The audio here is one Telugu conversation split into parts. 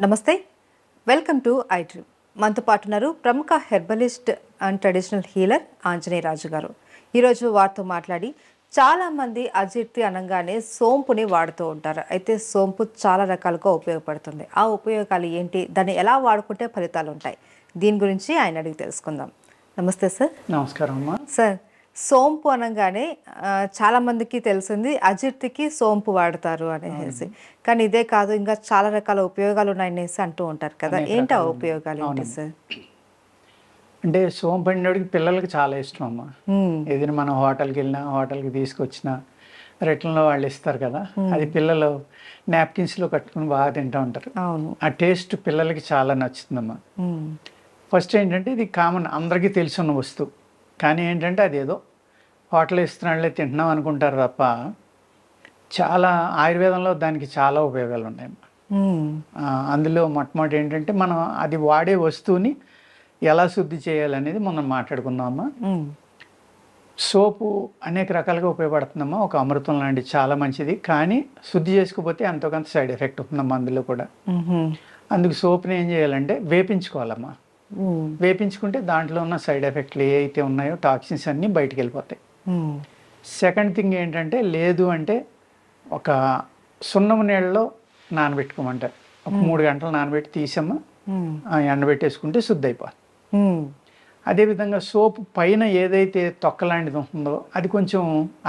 నమస్తే, వెల్కమ్ టు ఐ డ్రీమ్. మనతో పాటు ఉన్నారు ప్రముఖ herbalist and traditional healer Anjaneya Raju garu. ఈరోజు వారితో మాట్లాడి చాలామంది అజీర్తి అనగానే సోంపుని వాడుతూ ఉంటారు. అయితే సోంపు చాలా రకాలుగా ఉపయోగపడుతుంది. ఆ ఉపయోగాలు ఏంటి, దాన్ని ఎలా వాడుకుంటే ఫలితాలు ఉంటాయి, దీని గురించి ఆయన అడిగి తెలుసుకుందాం. నమస్తే సార్. నమస్కారం అమ్మా. సార్, సోంపు అనగానే చాలామందికి తెలిసింది అజీర్తికి సోంపు వాడతారు అనేసి. కానీ ఇదే కాదు, ఇంకా చాలా రకాల ఉపయోగాలు ఉన్నాయనేసి అంటూ ఉంటారు కదా. ఏంటి ఆ ఉపయోగాలు ఏంటి సార్? అంటే సోంపు అనేటికి పిల్లలకి చాలా ఇష్టం అమ్మా. ఏదైనా మనం హోటల్కి వెళ్ళినా, హోటల్కి తీసుకొచ్చిన రిటర్న్లో వాళ్ళు ఇస్తారు కదా, అది పిల్లలు నాప్కిన్స్లో కట్టుకుని బాగా తింటూ ఉంటారు. ఆ టేస్ట్ పిల్లలకి చాలా నచ్చుతుందమ్మా. ఫస్ట్ ఏంటంటే ఇది కామన్, అందరికీ తెలుసున్న వస్తువు. కానీ ఏంటంటే అదేదో హోటల్ ఇస్తున్నాళ్ళే తింటున్నాం అనుకుంటారు తప్ప చాలా ఆయుర్వేదంలో దానికి చాలా ఉపయోగాలు ఉన్నాయమ్మా. అందులో మొట్టమొదటి ఏంటంటే మనం అది వాడే వస్తువుని ఎలా శుద్ధి చేయాలనేది మనం మాట్లాడుకుందామమ్మా. సోపు అనేక రకాలుగా ఉపయోగపడుతుందమ్మా. ఒక అమృతం లాంటిది, చాలా మంచిది. కానీ శుద్ధి చేసుకోకపోతే ఎంతో కొంత సైడ్ ఎఫెక్ట్ ఉంటుందమ్మా అందులో కూడా. అందుకు సోపుని ఏం చేయాలంటే వేపించుకోవాలమ్మా. వేపించుకుంటే దాంట్లో ఉన్న సైడ్ ఎఫెక్ట్లు ఏ అయితే ఉన్నాయో టాక్సిన్స్ అన్నీ బయటికి వెళ్ళిపోతాయి. సెకండ్ థింగ్ ఏంటంటే, లేదు అంటే ఒక సున్నము నీళ్ళలో నానబెట్టుకోమంటారు. ఒక 3 గంటలు నానబెట్టి తీసమ్మా ఎండబెట్టేసుకుంటే శుద్ధి అయిపోతుంది. అదేవిధంగా సోపు పైన ఏదైతే తొక్క లాంటిది ఉంటుందో అది కొంచెం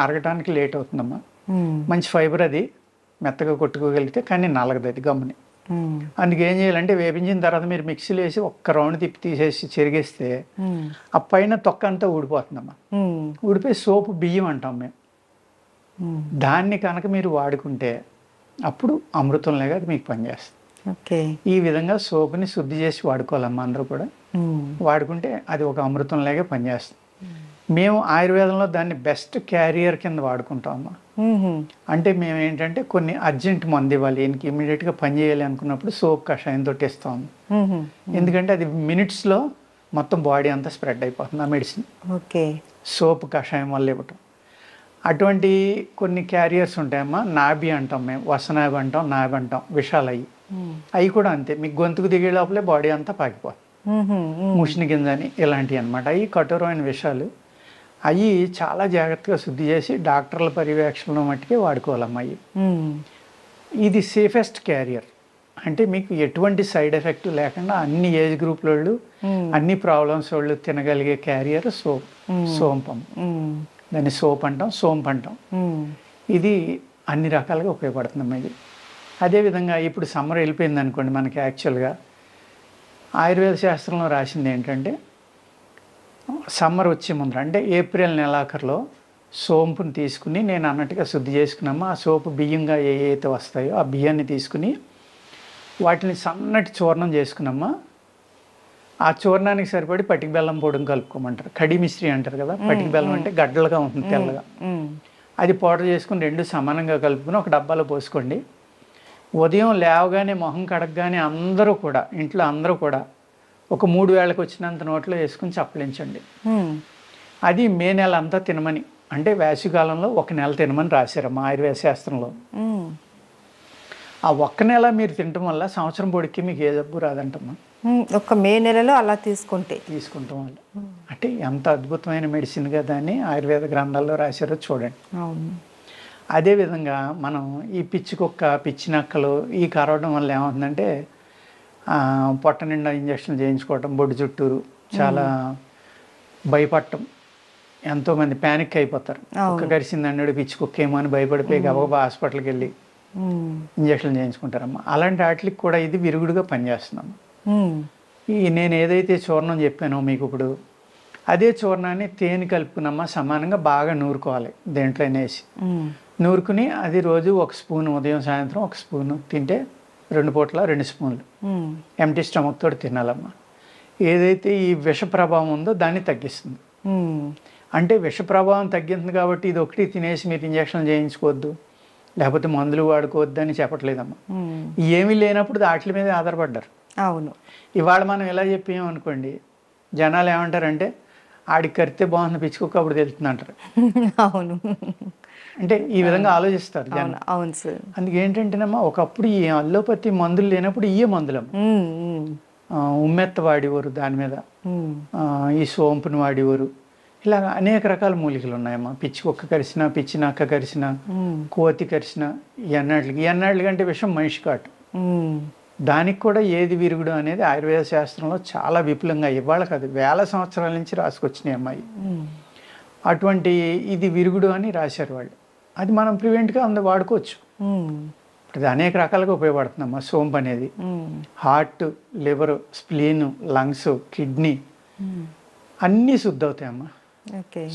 అరగటానికి లేట్ అవుతుందమ్మా. మంచి ఫైబర్, అది మెత్తగా కొట్టుకోగలిగితే, కానీ నలగదు అది గమ్ముని. అందుకు ఏం చేయాలంటే, వేపించిన తర్వాత మీరు మిక్సీలో వేసి ఒక్క రౌండ్ తిప్పి తీసేసి చెరిగేస్తే ఆ పైన తొక్క అంతా ఊడిపోతుందమ్మా. ఊడిపోయి సోపు బియ్యం అంటాం మేము. దాన్ని కనుక మీరు వాడుకుంటే అప్పుడు అమృతంలాగా అది మీకు పనిచేస్తుంది. ఈ విధంగా సోపుని శుద్ధి చేసి వాడుకోవాలమ్మా అందరూ కూడా. వాడుకుంటే అది ఒక అమృతంలాగే పనిచేస్తుంది. మేము ఆయుర్వేదంలో దాన్ని బెస్ట్ క్యారియర్ కింద వాడుకుంటామమ్మా. అంటే మేము ఏంటంటే కొన్ని అర్జెంట్ మందు ఇవ్వాలి, ఈయనకి ఇమీడియట్గా పని చేయాలి అనుకున్నప్పుడు సోప్ కషాయంతో ఇస్తాము. ఎందుకంటే అది మినిట్స్లో మొత్తం బాడీ అంతా స్ప్రెడ్ అయిపోతుంది ఆ మెడిసిన్. సోప్ కషాయం వల్ల ఇవ్వటం. అటువంటి కొన్ని క్యారియర్స్ ఉంటాయమ్మా. నాభి అంటాం మేము, వసనాభి అంటాం, నాభి అంటాం, విషాలు అయ్యి. అవి కూడా అంతే, మీకు గొంతుకు దిగే లోపలే బాడీ అంతా పాకిపోతుంది. ముషిని గింజని ఇలాంటివి అనమాట. అవి కఠోరమైన విషాలు. అవి చాలా జాగ్రత్తగా శుద్ధి చేసి డాక్టర్ల పర్యవేక్షణలో మట్టుకే వాడుకోవాలమ్మా. ఇది సేఫెస్ట్ క్యారియర్. అంటే మీకు ఎటువంటి సైడ్ ఎఫెక్ట్ లేకుండా అన్ని ఏజ్ గ్రూప్ల వాళ్ళు, అన్ని ప్రాబ్లమ్స్ వాళ్ళు తినగలిగే క్యారియర్ సోంపం. దాన్ని సోప్ అంటాం, సోంపు అంటాం. ఇది అన్ని రకాలుగా ఉపయోగపడుతుందమ్మా ఇది. అదేవిధంగా ఇప్పుడు సమ్మర్ వెళ్ళిపోయింది అనుకోండి, మనకి యాక్చువల్గా ఆయుర్వేద శాస్త్రంలో రాసింది ఏంటంటే, సమ్మర్ వచ్చే ముందర అంటే ఏప్రిల్ నెలాఖరులో సోంపుని తీసుకుని, నేను అన్నట్టుగా శుద్ధి చేసుకున్నామా, ఆ సోపు బియ్యంగా ఏ అయితే వస్తాయో ఆ బియ్యాన్ని తీసుకుని వాటిని సన్నటి చూర్ణం చేసుకున్నామా. ఆ చూర్ణానికి సరిపడి పటిక బెల్లం పొడిని కలుపుకోమంటారు. కడి మిశ్రీ అంటారు కదా. పటిక బెల్లం అంటే గడ్డలుగా ఉంటుంది, తెల్లగా. అది పౌడర్ చేసుకుని 2 సమానంగా కలుపుకుని ఒక డబ్బాలో పోసుకోండి. ఉదయం లేవగానే మొహం కడగగానే అందరూ కూడా, ఇంట్లో అందరూ కూడా ఒక 3 వేళకు వచ్చినంత నోట్లో వేసుకుని చప్పలించండి. అది మే నెల అంతా తినమని, అంటే వేసవికాలంలో 1 నెల తినమని రాశారమ్మా ఆయుర్వేద శాస్త్రంలో. ఆ 1 నెల మీరు తినటం వల్ల సంవత్సరం పొడికి మీకు ఏ జబ్బు రాదంటమ్మా. ఒక మే నెలలో అలా తీసుకుంటాం వల్ల. అంటే ఎంత అద్భుతమైన మెడిసిన్గా దాన్ని ఆయుర్వేద గ్రంథాల్లో రాశారో చూడండి. అదేవిధంగా మనం ఈ పిచ్చి కుక్క, పిచ్చి నక్కలు ఈ కరవడం వల్ల ఏమవుతుందంటే, పొట్ట నిండా ఇంజక్షన్ చేయించుకోవటం, బొడ్డు చుట్టూరు చాలా భయపడటం. ఎంతోమంది ప్యానిక్ అయిపోతారు. కుక్క కరిసిందన్నాడు, పిచ్చి కుక్క ఏమో అని భయపడిపోయి గబగబా హాస్పిటల్కి వెళ్ళి ఇంజక్షన్ చేయించుకుంటారమ్మా. అలాంటి వాటికి కూడా ఇది విరుగుడుగా పనిచేస్తున్నాము. నేను ఏదైతే చూర్ణం చెప్పానో మీకు ఇప్పుడు, అదే చూర్ణాన్ని తేనె కలుపుకున్నమ్మా సమానంగా బాగా నూరుకోవాలి. దేంట్లో వేసి నూరుకుని అది రోజు 1 స్పూన్, ఉదయం సాయంత్రం 1 స్పూన్ తింటే 2 పూట్ల 2 స్పూన్లు ఎంటీ స్టమక్ తోటి తినాలమ్మా. ఏదైతే ఈ విష ప్రభావం ఉందో దాన్ని తగ్గిస్తుంది. అంటే విష ప్రభావం తగ్గింది కాబట్టి ఇది ఒకటి తినేసి మీరు ఇంజక్షన్ చేయించుకోవద్దు, లేకపోతే మందులు వాడుకోవద్దు అని చెప్పట్లేదమ్మా. ఏమీ లేనప్పుడు వాటి మీద ఆధారపడ్డారు. అవును. ఇవాళ మనం ఎలా చెప్పామనుకోండి, జనాలు ఏమంటారంటే, ఆడికి కరితే బాగుంది పిచ్చుకోక అప్పుడు తెలుస్తుంది అంటారు. అవును. అంటే ఈ విధంగా ఆలోచిస్తారు జనం. అవును అవును సార్. అందుకే ఏంటంటేనమ్మా ఒకప్పుడు ఈ అల్లోపతి మందులు లేనప్పుడు ఇయే మందులమ్మ. ఉమ్మెత్త వాడేవారు దాని మీద, ఈ సోంపుని వాడేవారు. ఇలా అనేక రకాల మూలికలు ఉన్నాయమ్మా. పిచ్చి కుక్క కరిసిన, పిచ్చి నక్క కరిసిన, కోతి కరిసిన, ఎన్నాళ్ళకి కంటే విషయం మనిషి కాటు. దానికి కూడా ఏది విరుగుడు అనేది ఆయుర్వేద శాస్త్రంలో చాలా విపులంగా ఇవాళ కాదు వేల సంవత్సరాల నుంచి రాసుకొచ్చినాయి అమ్మాయి. అటువంటి ఇది విరుగుడు అని రాశారు వాళ్ళు. అది మనం ప్రివెంట్గా వాడుకోవచ్చు. ఇప్పుడు అది అనేక రకాలుగా ఉపయోగపడుతుందమ్మా సోంపు అనేది. Heart, liver, spleen, lungs, kidney అన్నీ శుద్ధి అవుతాయమ్మా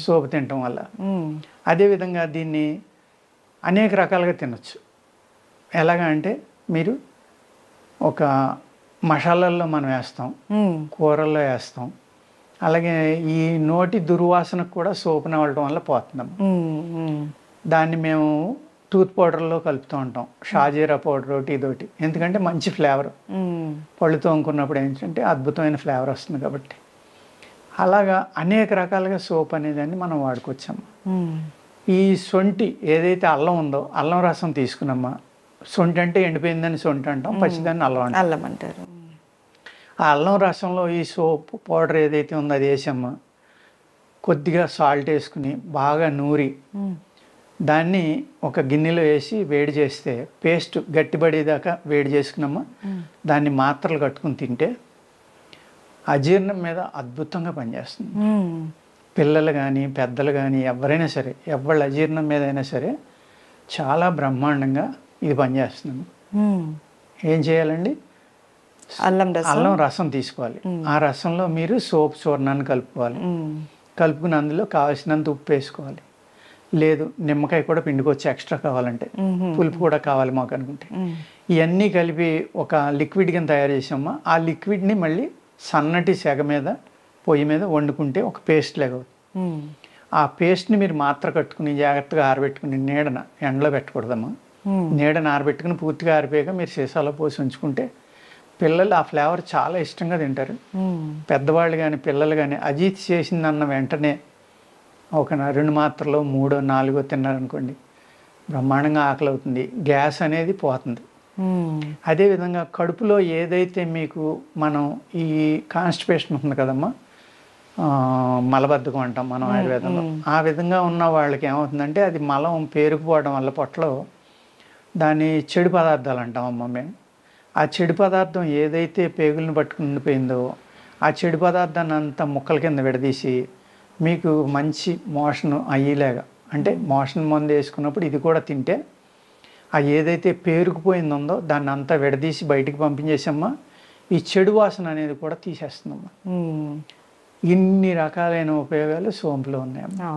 సోపు తినటం వల్ల. అదేవిధంగా దీన్ని అనేక రకాలుగా తినొచ్చు. ఎలాగా అంటే మీరు ఒక మసాలాల్లో మనం వేస్తాం, కూరల్లో వేస్తాం. అలాగే ఈ నోటి దుర్వాసనకు కూడా సోపుని వాడటం వల్ల పోతుందమ్మా. దాన్ని మేము టూత్ పౌడర్లో కలుపుతూ ఉంటాం, షాజీరా పౌడర్ ఒకటి ఇదొకటి. ఎందుకంటే మంచి ఫ్లేవర్, పళ్ళు తోముకున్నప్పుడు ఏంటంటే అద్భుతమైన ఫ్లేవర్ వస్తుంది కాబట్టి. అలాగా అనేక రకాలుగా సోప్ అనేదాన్ని మనం వాడుకోవచ్చమ్మా. ఈ సొంటి ఏదైతే అల్లం ఉందో అల్లం రసం తీసుకున్నమ్మా. సొంటి అంటే ఎండిపోయిందని సొంటి అంటాం, పచ్చిదాన్ని అల్లం అంటారు. ఆ అల్లం రసంలో ఈ సోప్ పౌడర్ ఏదైతే ఉందో అది వేసమ్మా. కొద్దిగా సాల్ట్ వేసుకుని బాగా నూరి దాన్ని ఒక గిన్నెలో వేసి వేడి చేస్తే పేస్ట్ గట్టిపడేదాకా వేడి చేసుకున్నమ్మా. దాన్ని మాత్రలు కట్టుకుని తింటే అజీర్ణం మీద అద్భుతంగా పనిచేస్తుంది. పిల్లలు కానీ పెద్దలు కానీ ఎవరైనా సరే, ఎవళ్ళ అజీర్ణం మీద అయినా సరే చాలా బ్రహ్మాండంగా ఇది పనిచేస్తుంది. ఏం చేయాలండి? అల్లం రసం తీసుకోవాలి. ఆ రసంలో మీరు సోప్ చూర్ణాన్ని కలుపుకోవాలి. కలుపుకుని అందులో కావాల్సినంత ఉప్పు వేసుకోవాలి. లేదు నిమ్మకాయ కూడా పిండుకోవచ్చు ఎక్స్ట్రా కావాలంటే, పులుపు కూడా కావాలి మాకు అనుకుంటే. ఇవన్నీ కలిపి ఒక లిక్విడ్ కింద తయారు చేసామా. ఆ లిక్విడ్ని మళ్ళీ సన్నటి సెగ మీద పొయ్యి మీద వండుకుంటే ఒక పేస్ట్ లాగా అవుతుంది. ఆ పేస్ట్ని మీరు మాత్ర కట్టుకుని జాగ్రత్తగా ఆరబెట్టుకుని నీడన ఎండలో పెట్టకూడదమ్మా. నీడన ఆరబెట్టుకుని పూర్తిగా ఆరిపోయాక మీరు సీసాలో పోసి ఉంచుకుంటే పిల్లలు ఆ ఫ్లేవర్ చాలా ఇష్టంగా తింటారు. పెద్దవాళ్ళు కానీ పిల్లలు కానీ అజీత్ చేసిందన్న వెంటనే ఒక 2 మాత్రలో 3, 4 తిన్నారనుకోండి బ్రహ్మాండంగా ఆకలి అవుతుంది, గ్యాస్ అనేది పోతుంది. అదేవిధంగా కడుపులో ఏదైతే మీకు మనం ఈ కాన్స్టిపేషన్ ఉంటుంది కదమ్మా, మలబద్ధకం అంటాం మనం ఆయుర్వేదంలో. ఆ విధంగా ఉన్న వాళ్ళకి ఏమవుతుందంటే అది మలం పేరుకుపోవడం వల్ల పొట్టలో దాన్ని చెడు పదార్థాలు అంటామమ్మా మేము. ఆ చెడు పదార్థం ఏదైతే పేగులను పట్టుకుని ఉండిపోయిందో ఆ చెడు పదార్థాన్ని అంతా ముక్కల కింద విడదీసి మీకు మంచి మోషన్ అయ్యేలాగా, అంటే మోషన్ మందు వేసుకున్నప్పుడు ఇది కూడా తింటే ఆ ఏదైతే పేరుకుపోయిందో దాన్ని అంతా విడదీసి బయటికి పంపించేసమ్మా ఈ చెడు వాసన అనేది కూడా తీసేస్తుందమ్మా. ఇన్ని రకాలైన ఉపయోగాలు సోంపులో ఉన్నాయమ్మా.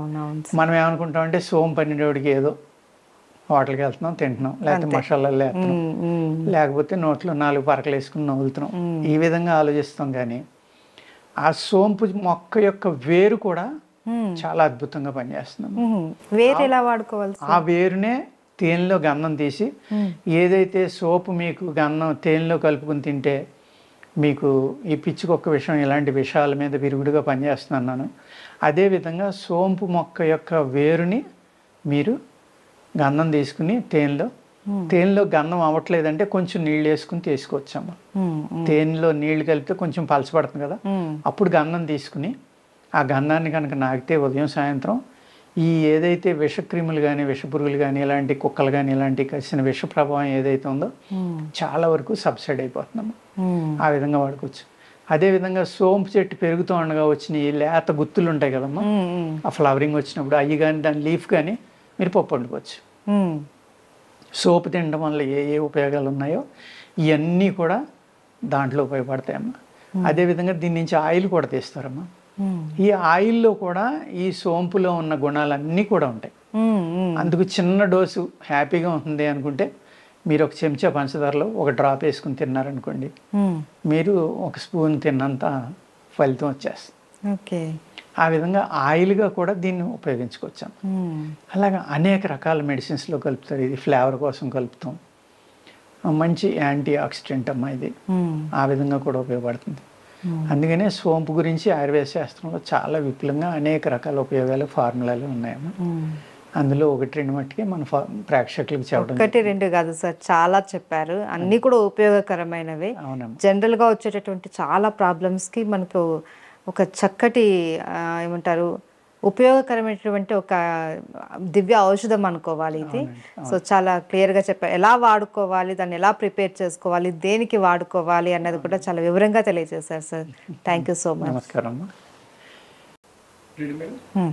మనం ఏమనుకుంటామంటే సోంపు అనేటివాడికి ఏదో హోటల్కి వెళ్తున్నాం, తింటున్నాం, లేకపోతే మసాలాలు వేస్తున్నాం, లేకపోతే నోట్లో 4 పరకలు వేసుకుని నవ్వులుతున్నాం, ఈ విధంగా ఆలోచిస్తాం. కానీ ఆ సోంపు మొక్క యొక్క వేరు కూడా చాలా అద్భుతంగా పనిచేస్తున్నాం. వేరు ఎలా వాడుకోవాలి? ఆ వేరునే తేనెలో గంధం తీసి, ఏదైతే సోపు మీకు గంధం తేనెలో కలుపుకుని తింటే మీకు ఈ పిచ్చికొక్క విషయం ఇలాంటి విషయాల మీద విరుగుడుగా పనిచేస్తున్నాను. అదేవిధంగా సోంపు మొక్క యొక్క వేరుని మీరు గంధం తీసుకుని తేనెలో గంధం అవ్వట్లేదంటే కొంచెం నీళ్ళు వేసుకుని తీసుకోవచ్చమ్మా. తేనెలో నీళ్లు కలిపితే కొంచెం పలచబడుతుంది కదా, అప్పుడు గంధం తీసుకుని ఆ గంధాన్ని కనుక నాకితే ఉదయం సాయంత్రం ఈ ఏదైతే విషక్రిములు కానీ విషపురుగులు కానీ ఇలాంటి కుక్కలు కానీ ఇలాంటి కలిసిన విష ప్రభావం ఏదైతే ఉందో చాలా వరకు సబ్సైడ్ అయిపోతుందమ్మా. ఆ విధంగా వాడుకోవచ్చు. అదేవిధంగా సోంపు చెట్టు పెరుగుతూ ఉండగా వచ్చిన ఈ లేత గుత్తులు ఉంటాయి కదమ్మా, ఆ ఫ్లవరింగ్ వచ్చినప్పుడు అవి కానీ దాని లీఫ్ కానీ మీరు పప్పు వండుకోవచ్చు. సోపు తినడం వల్ల ఏ ఏ ఉపయోగాలు ఉన్నాయో ఇవన్నీ కూడా దాంట్లో ఉపయోగపడతాయమ్మా. అదేవిధంగా దీని నుంచి ఆయిల్ కూడా తీస్తారమ్మా. ఈ ఆయిల్లో కూడా ఈ సోంపులో ఉన్న గుణాలన్నీ కూడా ఉంటాయి. అందుకు చిన్న డోసు హ్యాపీగా ఉంటుంది అనుకుంటే మీరు ఒక చెంచా పంచదారలో ఒక డ్రాప్ వేసుకుని తిన్నారనుకోండి, మీరు ఒక స్పూన్ తిన్నంత ఫలితం వచ్చేస్తుంది. ఆ విధంగా ఆయిల్గా కూడా దీన్ని ఉపయోగించుకోవచ్చాం. అలాగా అనేక రకాల మెడిసిన్స్లో కలుపుతారు. ఇది ఫ్లేవర్ కోసం కలుపుతాం. మంచి యాంటీ ఆక్సిడెంట్ అమ్మా ఇది. ఆ విధంగా కూడా ఉపయోగపడుతుంది. అందుకనే సోంపు గురించి ఆయుర్వేద శాస్త్రంలో చాలా విపులంగా అనేక రకాల ఉపయోగాలు ఫార్ములాలు ఉన్నాయమ్మా. అందులో ఒకటి రెండు మట్టుకే మన ప్రేక్షకులకు చెప్పడం ఒకటి రెండు కాదు సార్, చాలా చెప్పారు, అన్నీ కూడా ఉపయోగకరమైనవి. అవునమ్మా. జనరల్గా వచ్చేటటువంటి చాలా ప్రాబ్లమ్స్కి మనకు ఒక చక్కటి ఏమంటారు ఉపయోగకరమైనటువంటి ఒక దివ్య ఔషధం అనుకోవాలి ఇది. సో చాలా క్లియర్గా చెప్పారు, ఎలా వాడుకోవాలి, దాన్ని ఎలా ప్రిపేర్ చేసుకోవాలి, దేనికి వాడుకోవాలి అన్నది కూడా చాలా వివరంగా తెలియజేశారు sir. Thank you so much. నమస్కారం అమ్మా. Hmm.